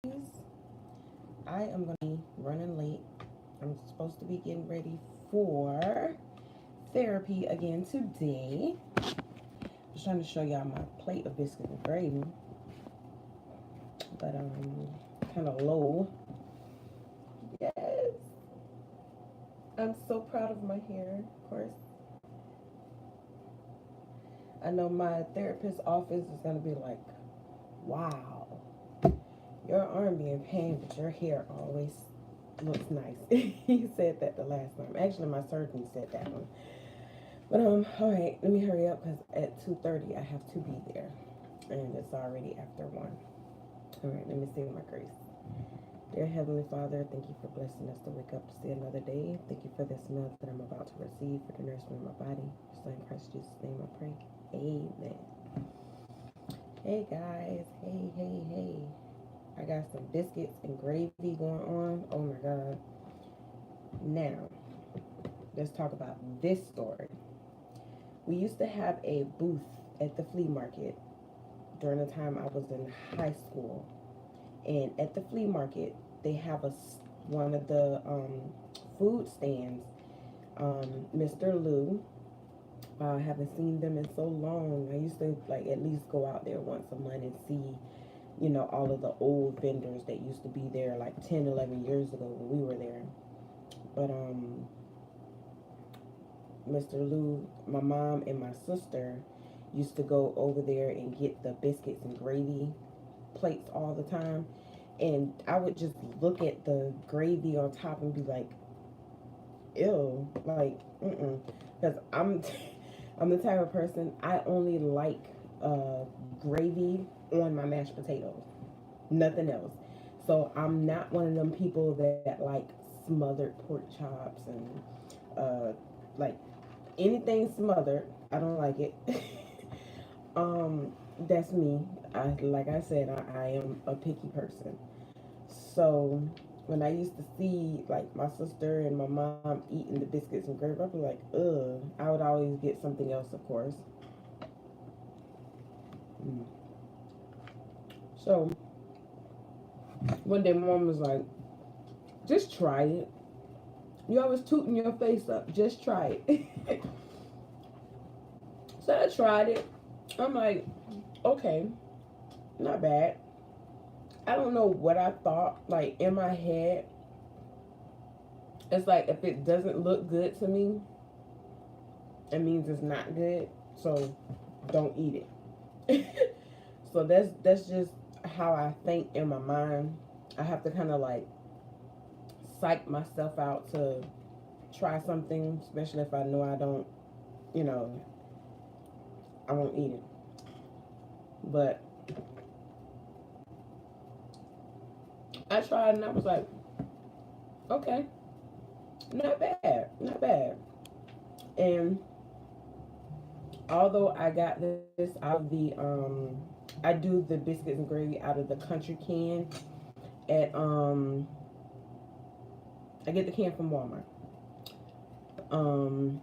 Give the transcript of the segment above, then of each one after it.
I am going to be running late. I'm supposed to be getting ready for therapy again today. Just trying to show y'all my plate of biscuits and gravy, but kind of low. Yes, I'm so proud of my hair. Of course, I know my therapist's office is gonna be like, "Wow, your arm be in pain, but your hair always looks nice." He said that the last time. Actually, my surgeon said that one. But all right, let me hurry up because at 2:30 I have to be there, and it's already after 1. All right, let me say my grace. Dear Heavenly Father, thank you for blessing us to wake up to see another day. Thank you for this meal that I'm about to receive, for the nourishment of my body. So in Christ Jesus' name I pray. Amen. Hey guys, hey. I got some biscuits and gravy going on. Oh my God. Now, let's talk about this story. We used to have a booth at the flea market during the time I was in high school. And at the flea market, they have one of the food stands. Mr. Lou. I haven't seen them in so long. I used to like at least go out there once a month and see, you know, all of the old vendors that used to be there like 10, 11 years ago when we were there. But Mr. Lou, my mom and my sister used to go over there and get the biscuits and gravy plates all the time. And I would just look at the gravy on top and be like, ew, like, because I'm the type of person, I only like gravy on my mashed potatoes, nothing else. So I'm not one of them people that like smothered pork chops and like anything smothered. I don't like it. That's me. Like I said, I am a picky person. So when I used to see like my sister and my mom eating the biscuits and gravy, I'd be like, ugh. I would always get something else, of course. Mm. So one day my mom was like, just try it. You always tooting your face up. Just try it. So I tried it. I'm like, okay, not bad. I don't know what I thought. Like in my head, it's like if it doesn't look good to me, it means it's not good. So don't eat it. So that's just how I think in my mind. I have to kind of like psych myself out to try something, especially if I know I don't, you know, I won't eat it. But I tried and I was like, okay, not bad, not bad. And although I got this out of the I do the biscuits and gravy out of the country can at I get the can from Walmart. Um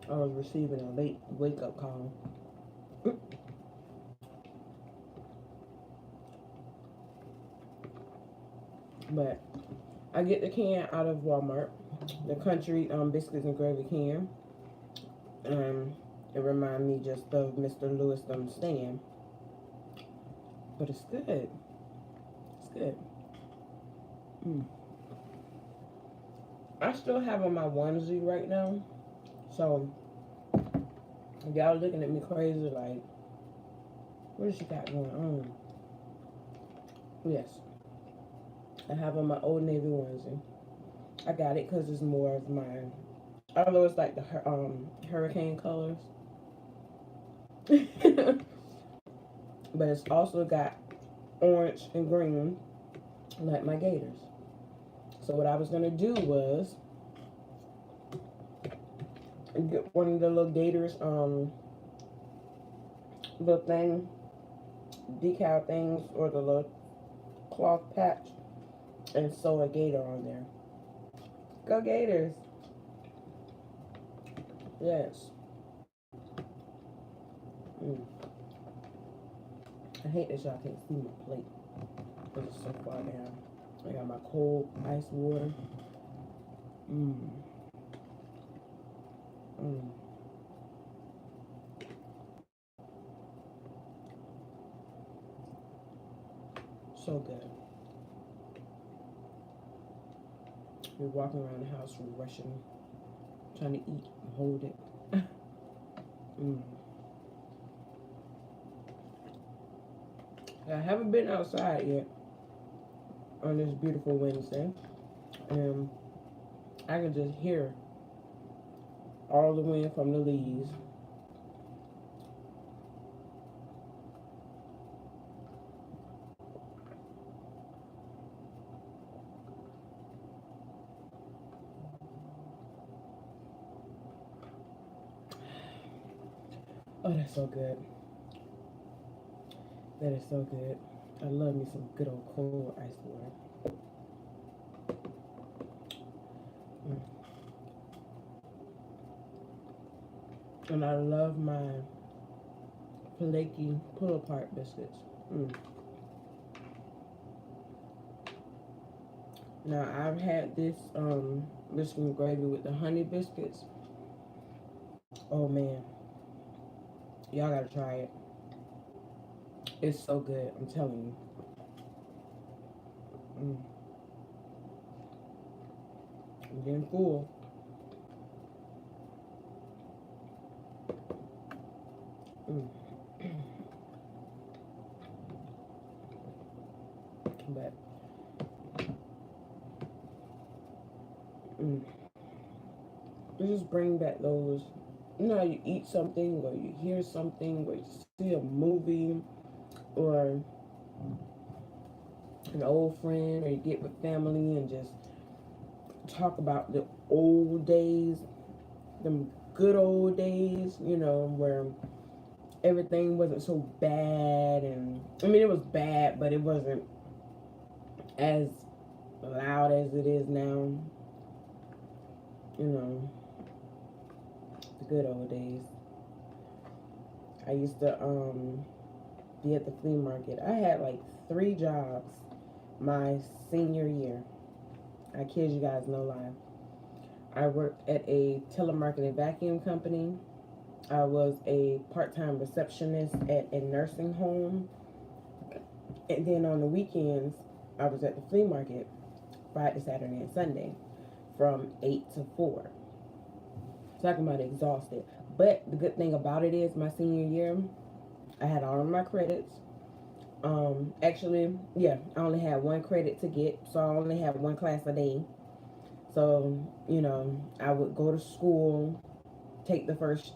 I was receiving a late wake up call. But I get the can out of Walmart, the country biscuits and gravy can. It remind me just of Mr. Lewis stand, but it's good. It's good. Mm. I still have on my onesie right now, so if y'all looking at me crazy, like, what does she got going on? Yes, I have on my Old Navy onesie. I got it because it's more of my, although it's like the hurricane colors, but it's also got orange and green like my gators. So what I was gonna do was get one of the little gators little thing decal things or the little cloth patch and sew a gator on there. Go Gators! Yes. Mm. I hate that y'all can't see my plate because it's so far down. I got my cold ice water. Mmm. Mmm. So good. We're walking around the house rushing, trying to eat and hold it. Mm. I haven't been outside yet on this beautiful Wednesday, and I can just hear all the wind from the leaves. Oh, that's so good. That is so good. I love me some good old cold ice water. Mm. And I love my flaky pull-apart biscuits. Mm. Now, I've had this biscuit and gravy with the honey biscuits. Oh, man. Y'all gotta try it. It's so good. I'm telling you. Mm. I'm getting full. Mm. But mm, it just bring back those. You know how you eat something or you hear something or you see a movie or an old friend or you get with family and just talk about the old days, them good old days, you know, where everything wasn't so bad. And I mean, it was bad, but it wasn't as loud as it is now. You know, the good old days. I used to be at the flea market. I had like 3 jobs my senior year. I kid you guys, no lie. I worked at a telemarketing vacuum company. I was a part-time receptionist at a nursing home. And then on the weekends, I was at the flea market Friday, Saturday, and Sunday from 8 to 4. Talking about exhausted. But the good thing about it is my senior year, I had all of my credits. Actually, yeah, I only had 1 credit to get, so I only had 1 class a day. So, you know, I would go to school, take the first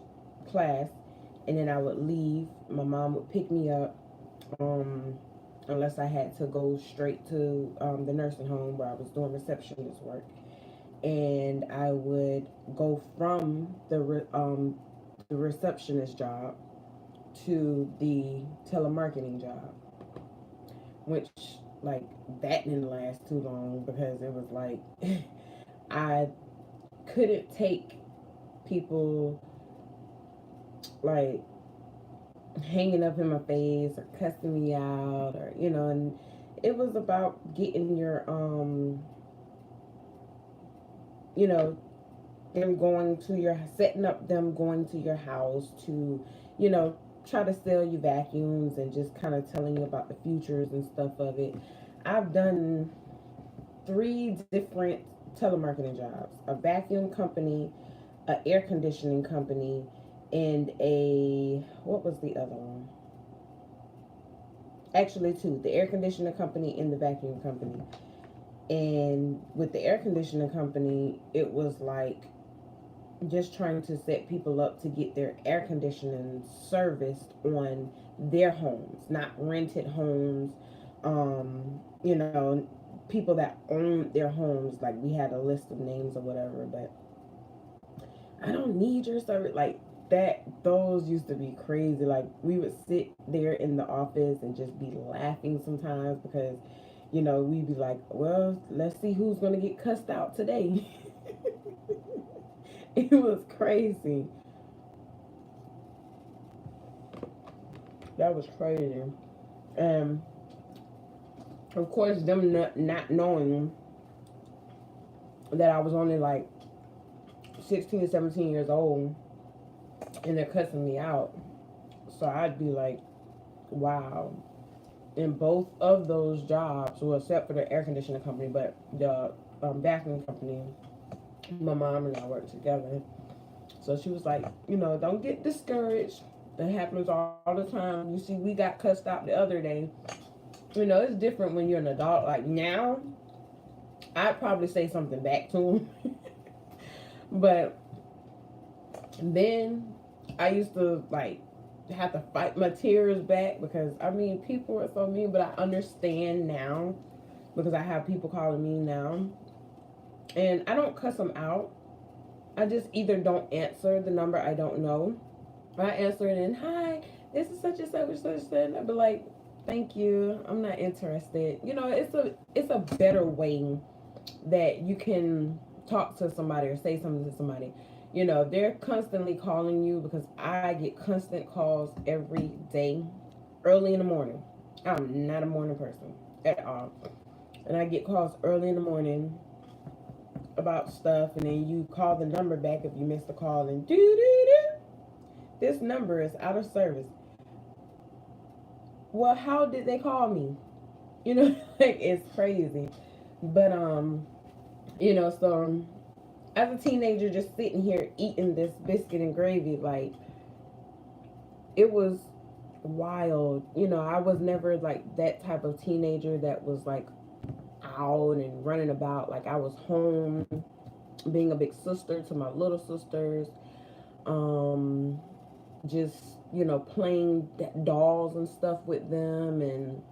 class, and then I would leave. My mom would pick me up, unless I had to go straight to the nursing home where I was doing receptionist work. And I would go from the receptionist job to the telemarketing job, which like that didn't last too long because it was like I couldn't take people like hanging up in my face or cussing me out, or you know. And it was about getting your you know, them going to your, setting up them going to your house to, you know, try to sell you vacuums and just kind of telling you about the futures and stuff of it. I've done 3 different telemarketing jobs: a vacuum company, an air conditioning company, and a, what was the other one? Actually, 2: the air conditioning company and the vacuum company. And with the air conditioning company, it was like just trying to set people up to get their air conditioning serviced on their homes, not rented homes. You know, people that own their homes, like we had a list of names or whatever, but I don't need your service. Like that, those used to be crazy. Like we would sit there in the office and just be laughing sometimes because, you know, we'd be like, well, let's see who's gonna get cussed out today. It was crazy. That was crazy. And of course, them not knowing that I was only like 16, 17 years old, and they're cussing me out. So I'd be like, wow. In both of those jobs, well, except for the air conditioning company, but the bathroom company, my mom and I worked together. So she was like, don't get discouraged. That happens all the time. You see, we got cussed out the other day. It's different when you're an adult. Like now, I'd probably say something back to him. But then I used to like have to fight my tears back because people are so mean, but I understand now because I have people calling me now. And I don't cuss them out. I just either don't answer the number I don't know. I answer it in, hi, this is such and such and I'd be like, thank you, I'm not interested. It's a better way that you can talk to somebody or say something to somebody. They're constantly calling you because I get constant calls every day, early in the morning. I'm not a morning person at all. And I get calls early in the morning about stuff, and then you call the number back if you missed the call, and doo doo doo, this number is out of service. Well, how did they call me? Like it's crazy. But so as a teenager, just sitting here eating this biscuit and gravy, like it was wild. I was never like that type of teenager that was like out and running about. Like I was home, being a big sister to my little sisters, just playing dolls and stuff with them, and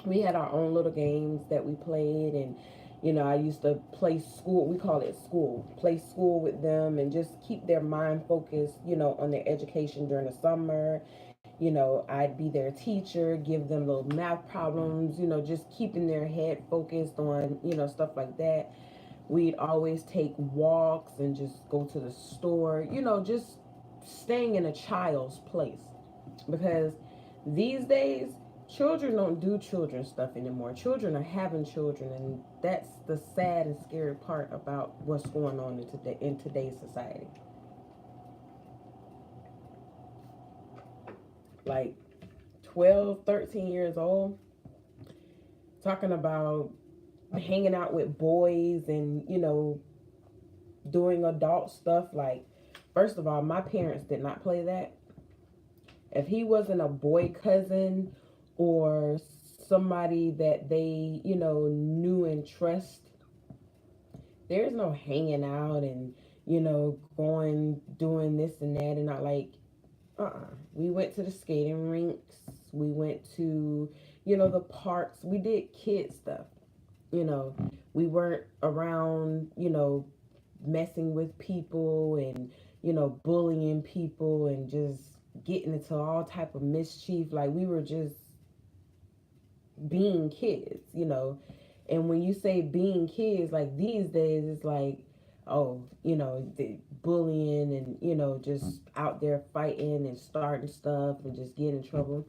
we had our own little games that we played. And I used to play school, we call it school, play school with them and just keep their mind focused on their education during the summer. I'd be their teacher, give them little math problems, just keeping their head focused on stuff like that. We'd always take walks and just go to the store, just staying in a child's place. Because these days, children don't do children stuff anymore. Children are having children, and that's the sad and scary part about what's going on in today's society. Like 12, 13 years old, talking about hanging out with boys and, doing adult stuff. Like, first of all, my parents did not play that. If he wasn't a boy cousin or somebody that they, knew and trust, there's no hanging out and, going, doing this and that. And not like, we went to the skating rinks. We went to, the parks. We did kid stuff. We weren't around, messing with people and, bullying people and just getting into all type of mischief. Like we were just being kids. And when you say being kids, like these days, it's like, oh, the bullying and, just out there fighting and starting stuff and just getting in trouble.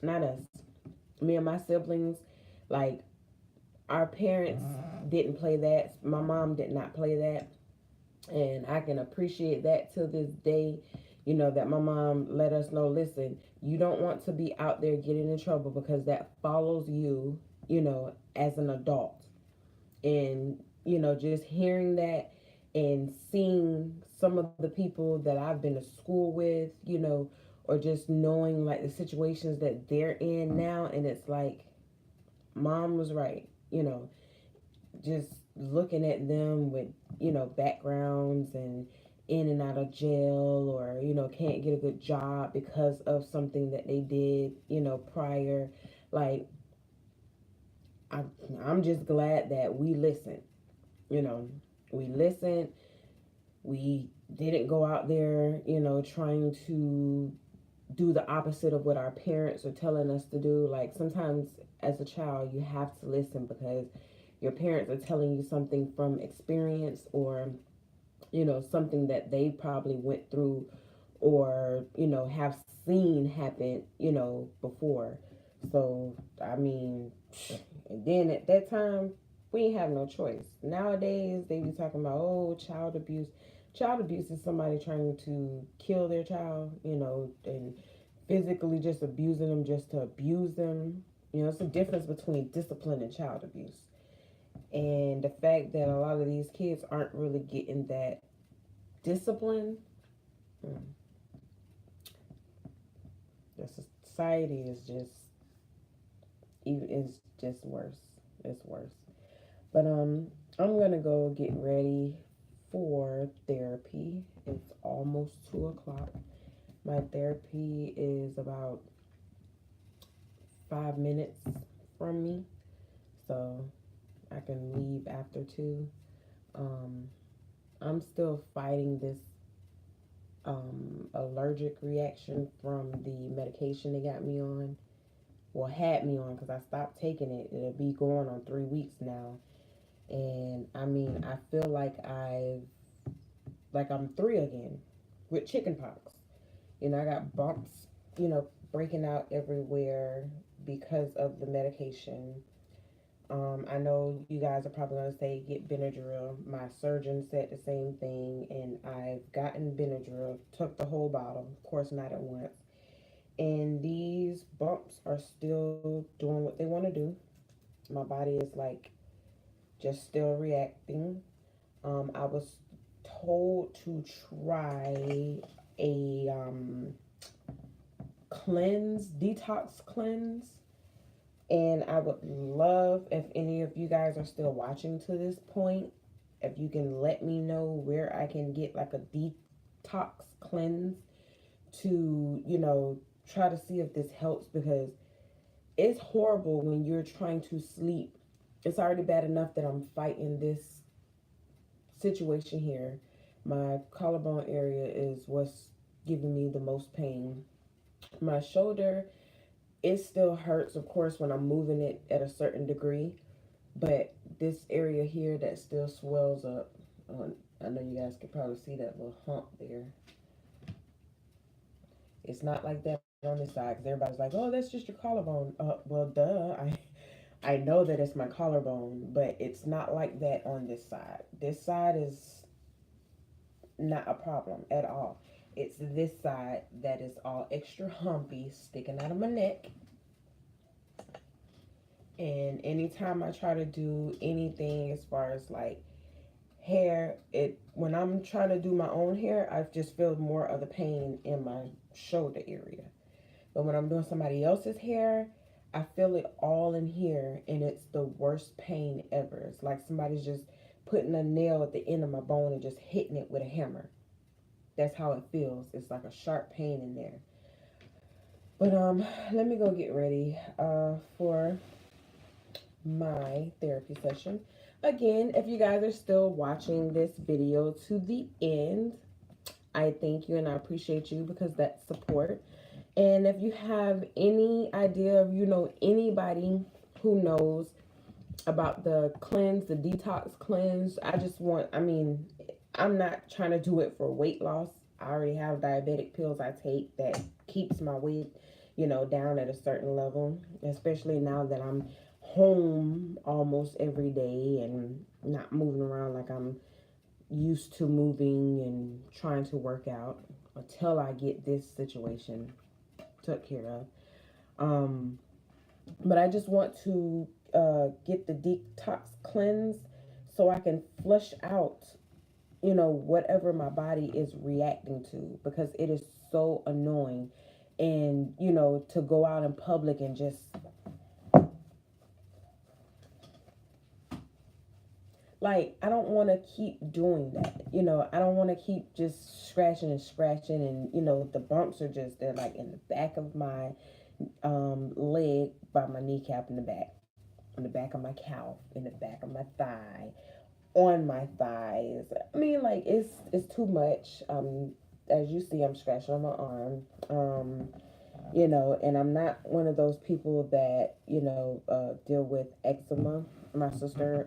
Not us. Me and my siblings, like, our parents didn't play that. My mom did not play that. And I can appreciate that to this day, that my mom let us know, listen, you don't want to be out there getting in trouble because that follows you, as an adult. And, just hearing that and seeing some of the people that I've been to school with, or just knowing like the situations that they're in now, and it's like, mom was right, just looking at them with, backgrounds and in and out of jail, or, can't get a good job because of something that they did, prior. Like, I'm just glad that we listened, we listened. We didn't go out there, trying to do the opposite of what our parents are telling us to do. Like sometimes as a child, you have to listen because your parents are telling you something from experience, or something that they probably went through, or, have seen happen, before. So, I mean, and then at that time, we ain't have no choice. Nowadays, they be talking about, oh, child abuse. Child abuse is somebody trying to kill their child, and physically just abusing them just to abuse them. It's a difference between discipline and child abuse. And the fact that a lot of these kids aren't really getting that discipline, mm, the society is just worse. It's worse. But I'm gonna go get ready for therapy. It's almost 2 o'clock. My therapy is about 5 minutes from me, so I can leave after 2. Um, I'm still fighting this allergic reaction from the medication they got me on. Well, had me on because I stopped taking it. It'll be going on 3 weeks now, and I mean, I feel like I'm 3 again with chicken pox. I got bumps, breaking out everywhere because of the medication. I know you guys are probably going to say get Benadryl. My surgeon said the same thing, and I've gotten Benadryl, took the whole bottle, of course, not at once. And these bumps are still doing what they want to do. My body is like just still reacting. I was told to try a detox cleanse. And I would love if any of you guys are still watching to this point, if you can let me know where I can get like a detox cleanse to, try to see if this helps, because it's horrible when you're trying to sleep. It's already bad enough that I'm fighting this situation here. My collarbone area is what's giving me the most pain. My shoulder, it still hurts, of course, when I'm moving it at a certain degree, but this area here that still swells up, I know you guys can probably see that little hump there. It's not like that on this side, because everybody's like, oh, that's just your collarbone. Well, duh. I know that it's my collarbone, but it's not like that on this side. This side is not a problem at all. It's this side that is all extra humpy, sticking out of my neck. And anytime I try to do anything as far as like hair, when I'm trying to do my own hair, I just feel more of the pain in my shoulder area. But when I'm doing somebody else's hair, I feel it all in here, and it's the worst pain ever. It's like somebody's just putting a nail at the end of my bone and just hitting it with a hammer. That's how it feels. It's like a sharp pain in there. But let me go get ready for my therapy session. Again, if you guys are still watching this video to the end, I thank you and I appreciate you, because that's support. And if you have any idea of, anybody who knows about the cleanse, the detox cleanse, I'm not trying to do it for weight loss. I already have diabetic pills I take that keeps my weight, down at a certain level, especially now that I'm home almost every day and not moving around like I'm used to moving and trying to work out until I get this situation took care of. But I just want to get the detox cleanse so I can flush out, whatever my body is reacting to, because it is so annoying. And, to go out in public and just like, I don't want to keep doing that. I don't want to keep just scratching and scratching, and the bumps are just, they're like in the back of my leg, by my kneecap, in the back, on the back of my calf, in the back of my thigh, on my thighs. I mean, like, it's too much. As you see, I'm scratching on my arm. And I'm not one of those people that deal with eczema. My sister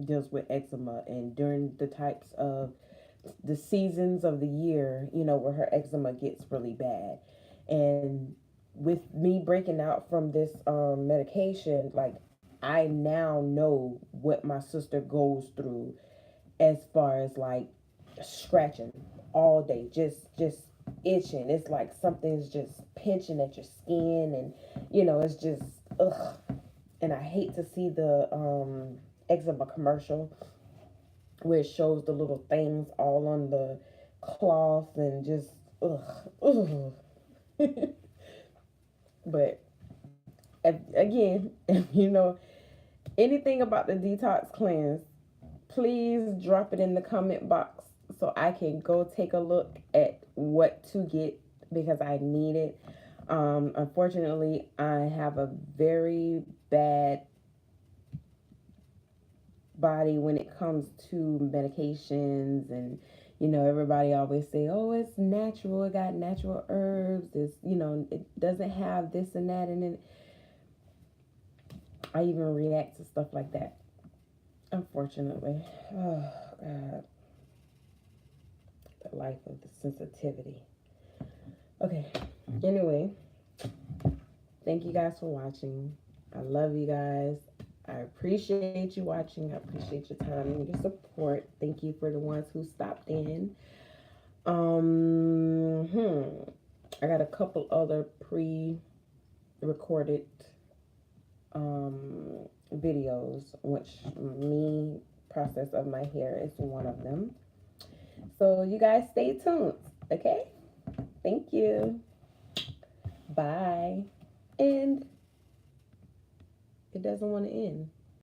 deals with eczema, and during the types of the seasons of the year, you know, where her eczema gets really bad. And with me breaking out from this medication, like I now know what my sister goes through as far as like scratching all day, just itching. It's like something's just pinching at your skin, and you know, it's just ugh. And I hate to see the eczema commercial where it shows the little things all on the cloth and just ugh. But again, if you know anything about the detox cleanse, please drop it in the comment box so I can go take a look at what to get because I need it. Unfortunately, I have a very bad body when it comes to medications, and you know, everybody always say, oh, it's natural, it got natural herbs, it's, you know, it doesn't have this and that, and then I even react to stuff like that, unfortunately. Oh God, the life of the sensitivity. Okay, anyway, thank you guys for watching. I love you guys. I appreciate you watching. I appreciate your time and your support. Thank you for the ones who stopped in. I got a couple other pre-recorded videos, which me process of my hair is one of them. So you guys stay tuned, okay? Thank you. Bye. And it doesn't want to end.